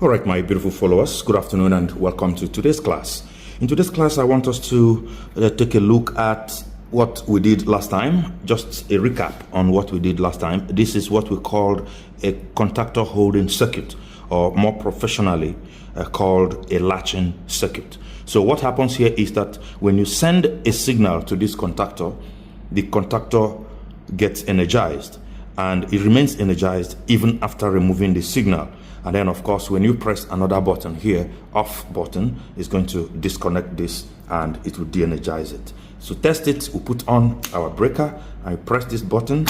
All right, my beautiful followers, good afternoon and welcome to today's class. In today's class, I want us to take a look at what we did last time, just a recap on what we did last time. This is what we called a contactor holding circuit, or more professionally called a latching circuit. So what happens here is that when you send a signal to this contactor, the contactor gets energized and it remains energized even after removing the signal. And then, of course, when you press another button here, off button, is going to disconnect this and it will de-energize it. So test it, we put on our breaker and you press this button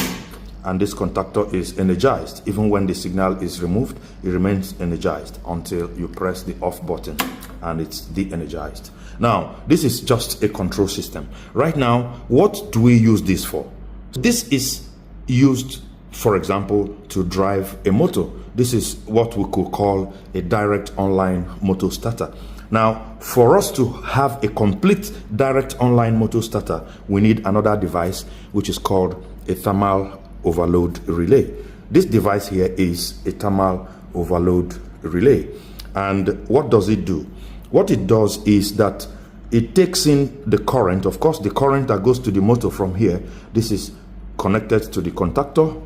and this contactor is energized. Even when the signal is removed, it remains energized until you press the off button and it's de-energized. Now, this is just a control system. Right now, what do we use this for? This is used, for example, to drive a motor. This is what we could call a direct online motor starter. Now, for us to have a complete direct online motor starter, we need another device which is called a thermal overload relay. This device here is a thermal overload relay. And what does it do? What it does is that it takes in the current, of course, the current that goes to the motor from here. This is connected to the contactor.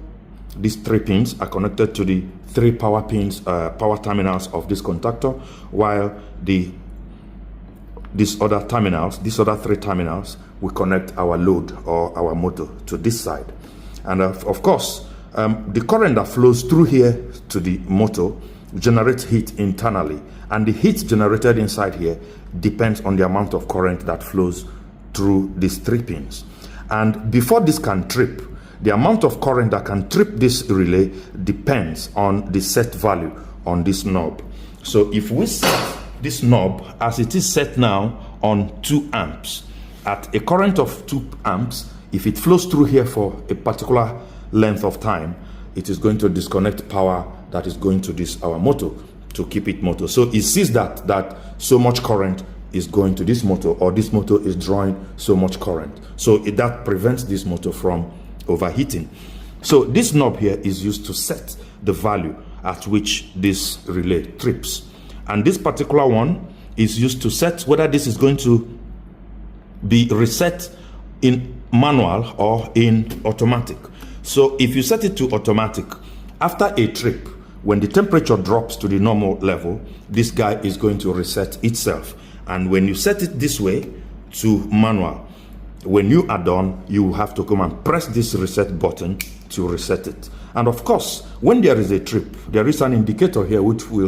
These three pins are connected to the three power pins, power terminals of this contactor, while these other three terminals, we connect our load or our motor to this side. And of course, the current that flows through here to the motor generates heat internally, and the heat generated inside here depends on the amount of current that flows through these three pins. And before this can trip, the amount of current that can trip this relay depends on the set value on this knob. So if we set this knob as it is set now on 2 amps, at a current of 2 amps, if it flows through here for a particular length of time, it is going to disconnect power that is going to this our motor to keep it motor. So it sees that so much current is going to this motor, or this motor is drawing so much current. So that prevents this motor from overheating. So this knob here is used to set the value at which this relay trips. And this particular one is used to set whether this is going to be reset in manual or in automatic. So if you set it to automatic, after a trip, when the temperature drops to the normal level, this guy is going to reset itself. And when you set it this way to manual, when you are done, you have to come and press this reset button to reset it. And of course, when there is a trip, there is an indicator here which we'll